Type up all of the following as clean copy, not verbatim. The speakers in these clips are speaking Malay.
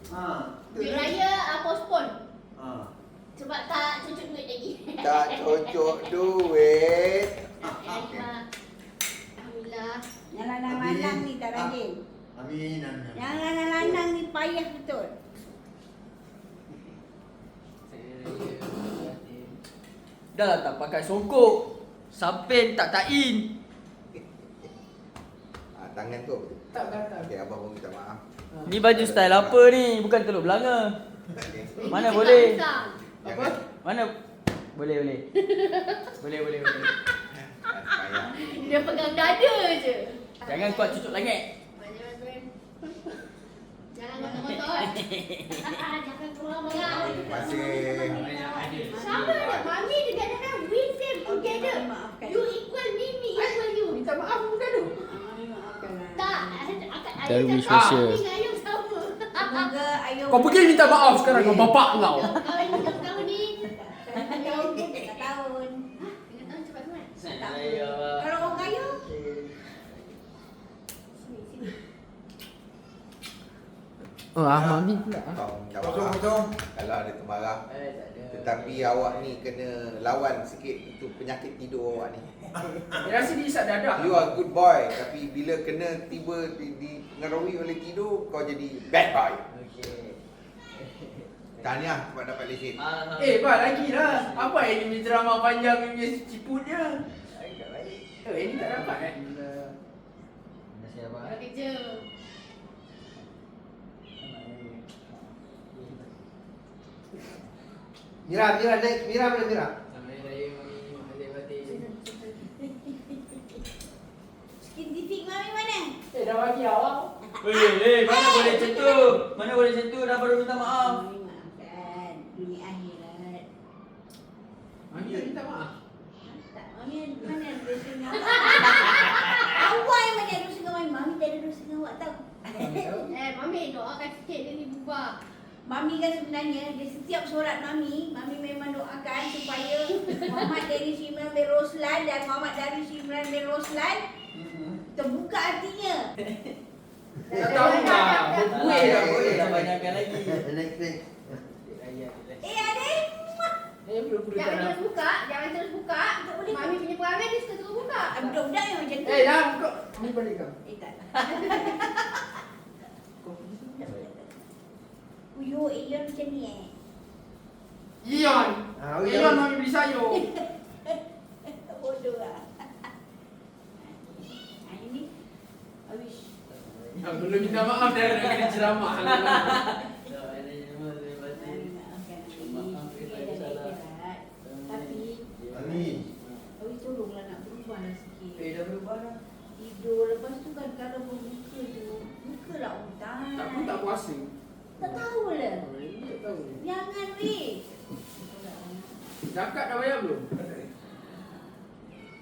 Duit raya postpone. Ha. Sebab tak cucuk duit lagi. Tak cocok duit. Alhamdulillah. Yang lanang-lanang ni tak rajin. Amin. Yang lanang-lanang ni payah betul. Dah lah tak pakai songkok. Sampai tak tain. Tangan tu. Tak gatal. Okey, abang pun minta maaf. Ni baju style apa ni? Bukan Teluk Belanga. Mana boleh? Apa? Mana? Boleh. Boleh. Payah. Dia pegang dada je. Jangan kuat cucuk langit. Jangan kotor-kotor. Jangan keluar barang. Terima kasih. Sama nak mami dengan Nana win them together. Maafkan. You equal me, me equal you. Minta maaf bukan tu. Maafkanlah. Tak, Darwish cakap Malaysia. mami dengan Ayub sama. Semoga Ayub. Kau pergi minta maaf sekarang dengan bapak kau. Kau ni. Tahun. Tengah tahun. Dengan tahun cepat sangat. Kalau orang kaya. Sini. Oh, mami pula. Kau minta Kosong. maaf kalau ada termarah. Tetapi awak ni kena lawan sikit itu penyakit tidur awak ni. Dia rasa dia isap dadah. You are good boy, tapi bila kena tiba dipengaruhi oleh tidur, kau jadi bad boy. Tahniah sebab dapat lesen. Bah lagi lah. Apa yang ini drama panjang punya ciput dia? Ini tak dapat kan? Kalau kerja. Mira naik. Mira mana Mira? Skintific mami mana? Dah bagi awak. Mana boleh macam tu? Mana boleh macam tu? Dah baru minta maaf. Mami maafkan. Dunia akhirat. Mami dah minta maaf. Tak, mami mana ada dosa dengan awak? Awak yang mana ada dosa dengan mami. Mami tak ada dosa dengan awak tau. Mami doakan sikit dia ni bubar. Mami kan sebenarnya, di setiap solat Mami memang doakan supaya Muhammad Dari Shimran bin Roslan dan Muhammad Dari Shimran bin Roslan terbuka hatinya. Tak tahu lah. Berbuih dah boleh. Banyakkan lagi. Naik. Adik. Budak-budak Jangan dah. terus buka, jangan terus buka. Mami punya perangai dia suka terus buka. Budak-budak yang macam tu. Dah kau. Ni balik kau. Tak. Uyuh, Ion macam ni Ion. Ion mami beli sayur. Bodoh lah. Ini, Awish. Belum minta maaf dah kena ceramah. Tapi Amin. Awish tolonglah nak berubah lah sikit. Dah berubah dah. Tidur, lepas tu kan kalau berbuka tu, bukalah hutan. Tak pun tak puasa. Tak tahu lah. Tak tahu. Jangan weh. Zakat dah bayar belum?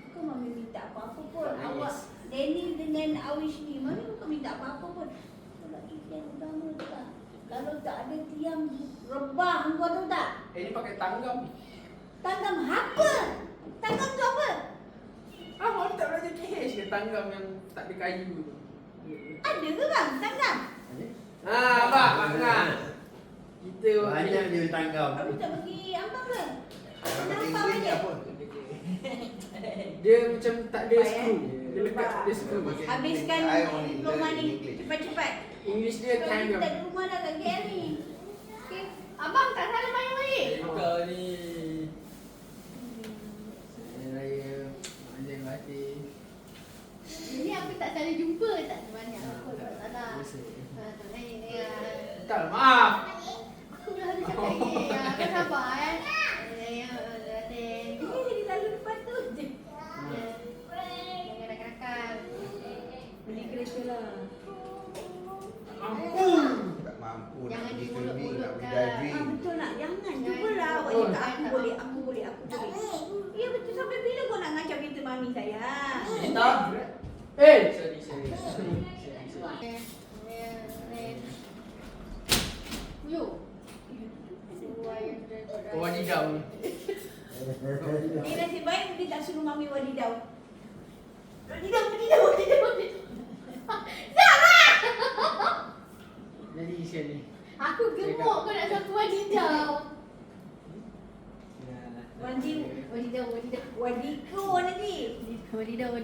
Bukan Mami minta apa-apa pun. Awak, Daniel dengan Awish ni, Mami bukan minta apa-apa pun. Kalau kita yang utama tu tak. Kalau tak ada tiang rebah, kau tahu tak? Ini pakai tanggam. Tanggam apa? Tanggam tu apa? Awak tak belajar KH ke tanggam yang tak ada kayu tu? Ada ke bang tanggam? Pak, Mak. Kita Banyak dia tanggam. Tapi tak bagi ambang ke? Bahasa Nampak Inggeris ni aja. apa? dia macam tak ada Baik, skru. Dia lekat tak ada skru. Habiskan I only diploma learn ni English. cepat-cepat. English dia Kalau tanggam. kita di rumah dah kat KL ni. Okay. Abang tak salah bayar balik. Kau ni. Raya Manjang Batik. Ini aku tak salah jumpa tak sebanyak aku tak salah. Tak lain ya. Tak, maaf. Aku dah ada cakap lagi. Kau sabar kan. Ya, Dia lalu depan tu je. jangan nakal-nakal. Beli kereta lah. Mampu. Tak mampu nak Jangan pergi swimming, nak pergi dimuluk-mulukkan. diving. Betul nak? Jangan. Jangan. Cubalah awak Oh. cakap aku boleh. Ya betul, sampai bila kau nak ngacau kita mami sayang? Tak. Sorry. Yuk. Wadidau ni. Ni nasib baik dia tak suruh mami wadidau. Jadi sekali. Aku gemuk kau nak satu wadidau. Wadidau. Wadiko nanti. Wadidau.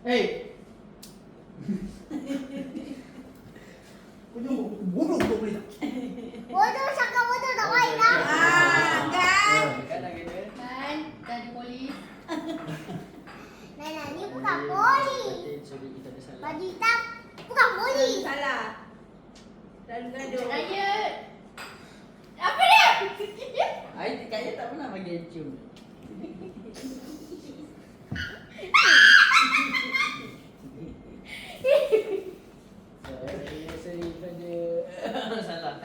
Hei. Kau jangan bodoh kau boleh tak? Bodoh cakap bodoh tak baik dah. Kan? Kan nak kena. Kan, dari polis. Nana, ni bukan polis. Sorry, kita ada salah. Baju hitam bukan polis. Salah. Lalu gaduh. Raya. Apa dia? Kayaknya tak pernah bagi cium. Sorry pada salah.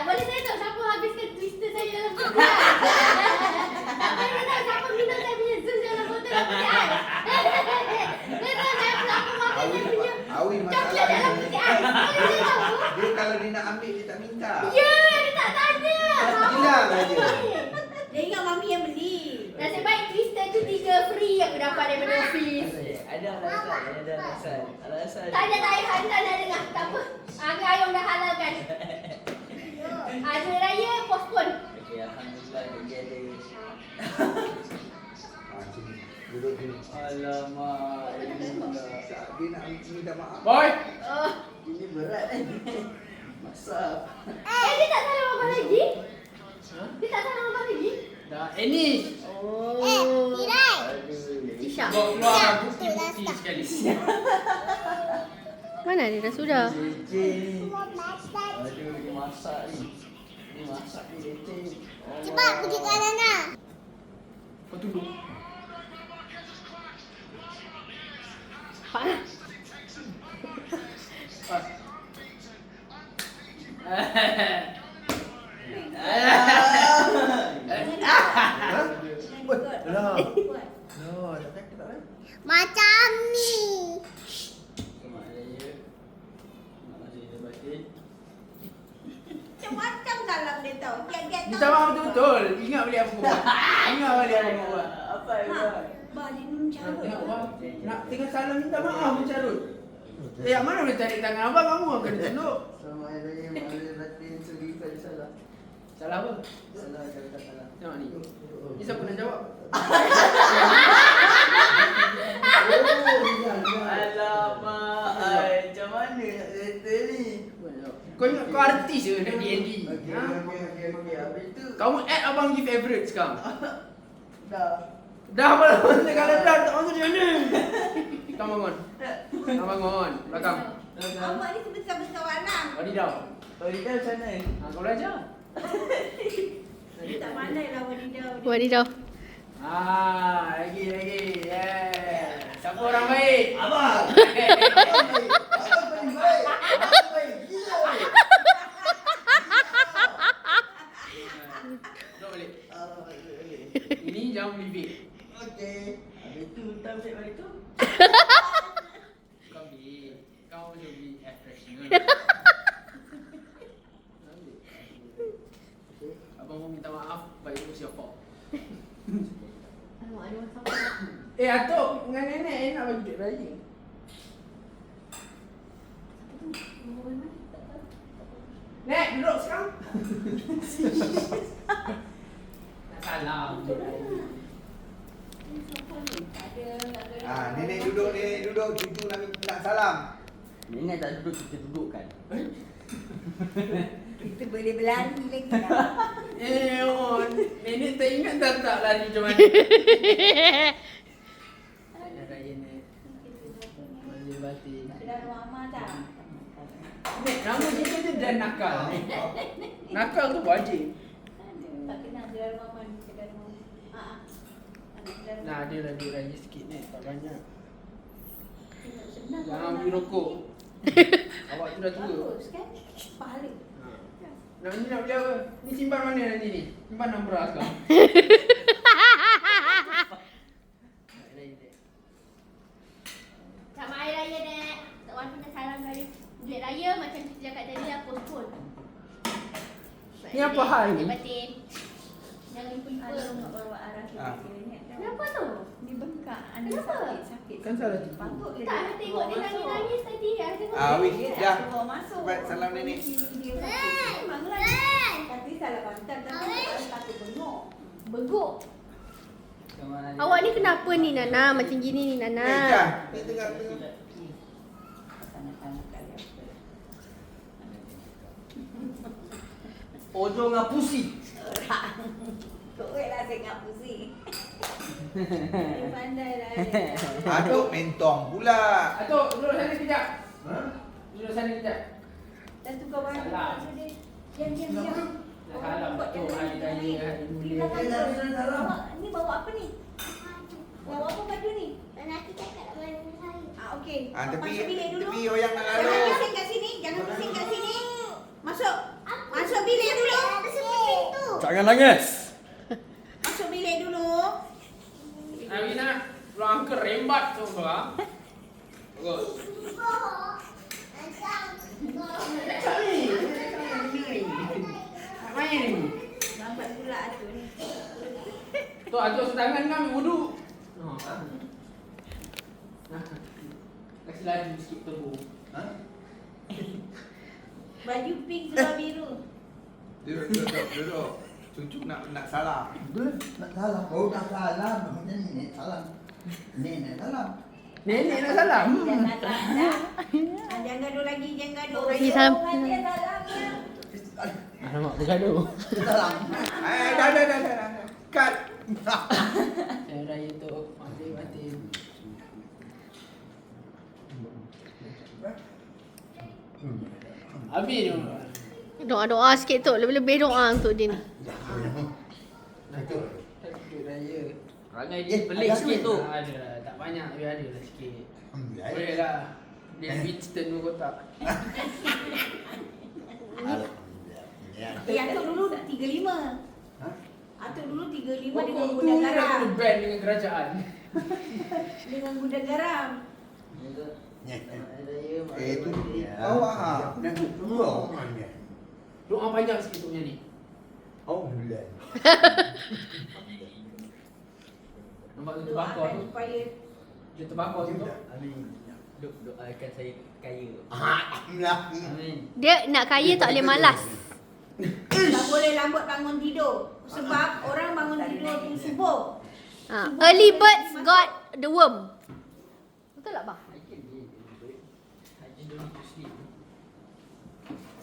Boleh saya tahu siapa habiskan twister saya dalam foto? Saya nak tahu siapa guna saya punya zoom dalam foto dalam kerjaan. Saya tahu siapa makan saya punya Awi coklat dalam masalahnya kerjaan. Boleh saya tahu? dia kalau dia nak ambil dia tak minta. Ya, dia tak tanya. Hilang aja. Dia ingat mami yang beli. Nasib baik twister tu 3 free aku dapat daripada office. Ada alasan. Tak ada tahan, tak nak dengar. Tak apa. Angga Ayong dah halalkan. Hari Raya postpone. Okey, alhamdulillah dia ada. Sini. Duduk sini. Alamak. Dia nak minta maaf. Boy. Oh. Ini berat. Masak. Dia tak salah abang lagi? Dia tak salah abang lagi? Dah. Ni. Oh. Tirai. Isha. Keluar bukti-bukti sekali. Mana dia dah sudah? Leceh. Semua masak. Aduh, dia masak ni. Ni masak ni leceh. Cepat pergi ke Nana. Kau tunggu. Alah. No, tak sakit tak? Macam ni. Selamat Raya. Nak masih ada batin. Macam-macam salam dia tahu. Tiap-tiap Minta maaf betul-betul. Ingat balik apa kau buat. Ingat balik apa kau buat. Apa yang buat? Bah, dia minum carut. Tengok bang. Nak tengah salam minta maaf mencarut. Yang mana boleh tarik tangan abang kamu akan ditunduk. Selamat Raya, maaf batin. Sorry kalau salah. Salah apa? Salah kalau tak salah. Tengok ni. Ni siapa nak jawab? Alamak. Ay, macam mana nak settle ni? Kau ingat kau artis ke nak D&D? Ha? Okey. Habis tu. Kamu add abang give average sekarang. Dah. Dah apa lah. Kalau dah tak masuk macam mana? Kau bangun. Kau bangun. Belakang. Awak ni sebesar-besar anak. Wadidau. Oh, dia macam mana? Kau belajar. Dia tak pandai lah wadidau. Wadidau. Lagi. Yeah. Siapa orang baik? Abang. Duduk balik. Ini jangan beli vape. Okey. Habis tu tak ambil balik tu. Kau beli. Kau boleh beli air freshener. Abang mau minta maaf, but it was your fault. Alamak, ada masalah. Atuk dengan nenek nak bagi duit raya. Nek, duduk sekarang. Nak salam. Nenek duduk. Cucu nak salam. Nenek tak duduk, kita dudukkan. Kita boleh berlari lagi lah. Nenek tak ingat tak lari macam mana. Ada raya nek. Boleh batin. Ada mama tak? Nek, nama dia tu dah nakal. Nakal tu wajib. Tak kenal dia mama ni. Kedai mama. Nah, ada lah duit raya sikit nek, tak banyak. Senang. Jangan beli rokok. Awak tu dah tua. Bagus kan? Pahala. Nak beli apa? Ni simpan mana nanti ni? Simpan dalam beras kau. Selamat Hari Raya, Nek. Tak Wan pun dah salam dari duit raya macam kita cakap tadi dah postpone. Ni apa hal ni? Batin. Jangan lupa. Alah, mak bawa arah kita. Ah. Ingat tak? Kenapa tu? Dia bengkak. Kenapa? Sakit. Kan salah tipu. Patut ke Tak, I tengok dia nangis-nangis tadi. I tengok Ah, dia. wih, Dia dah. nak bawa masuk. Cepat salam nenek. Memanglah. Tapi salah bantal tapi takut bengok. Beguk. Sama ada. Awak ni kenapa ni Nana? Macam gini ni Nana. Dah. Ni tengah-tengah. Tangan-tangan kali apa. Ojo ngah pusi. Kau lah saya nak pusing. Dia pandai lah. Aduh, mentong pula. Atuk, duduk sana kejap. Ha? Duduk sana kejap. Dah tukar baju. Salah. Diam. Dah salah betul hari raya hari Di mula. belakang tu. Awak ni bawa apa ni? Bawa apa baju ni? Nanti cakap nak main saya. Okey. Ah, tepi, Masuk bilik dulu. tepi orang nak Jangan lalu. bising kat sini. Jangan bising kat sini. Masuk. Masuk bilik dulu. Ada sepi pintu. Jangan nangis. Masuk bilik dulu. Amina, ruang kerembat semua. Bagus. Apa ni? Lambat pula tu ni. Tu atuk setangan kan ambil wudu. Kasih lagi sikit tebu. Ha? Baju pink seluar biru. Duduk. Cucu nak salam. Belum nak salam. Oh, nak salam. Nenek salam. Nenek salam. Nenek nak salam. Jangan dah. Jangan gaduh lagi, jangan gaduh. Bagi salam. Dia salamnya. Alamak, bergaduh. Salam. Dah. Cut. Hari raya tu mati. Habis ni. Doa-doa sikit tu. Lebih-lebih doa untuk dia ni. Betul. Hari raya. Rangai dia pelik ada sikit duit tu. Ada lah, tak banyak tapi ada lah sikit. Alhamdulillah. Boleh lah. Dia Winston dua kotak. Alhamdulillah. Atuk dulu 35. Ha? Atuk dulu 35 dengan Pokok tu gudang nak garam. kena ban dengan kerajaan. Dengan gudang garam. Itu Ya. bawa ha. Nak dua orang ni. Doa panjang sikit tu punya ni. Alhamdulillah. Nampak tu terbakar Doakan tu. supaya Dia terbakar tu. Amin. Doakan saya kaya. Alhamdulillah. Amin. Dia nak kaya tak boleh malas. tak boleh lambat bangun tidur. Sebab orang bangun tidur tu subuh. Early birds got the worm. Betul tak, Bah? I just don't need to sleep.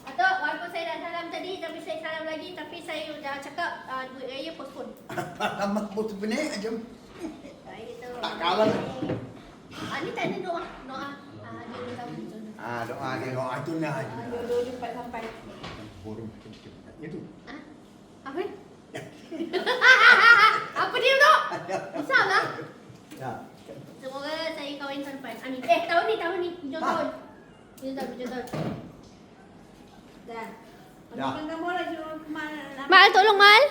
Atuk, walaupun saya dah salam tadi, tapi saya salam lagi. Tapi saya dah cakap duit raya postpone. Lama pun sebenarnya aja. Itu. Tak kalah. Ni tak ada doa. Doa. Dia tahu. Doa dia. Doa tu nak. Jodoh cepat sampai. Burung. Itu. Apa ni? Apa dia tu? Risau lah. Ya. Semoga saya kahwin tahun depan. Amin. Tahun ni. 7 tahun. 7 tahun. Dah. Dah. Ambilkan gambar lah suruh Mal. Mal, tolong Mal.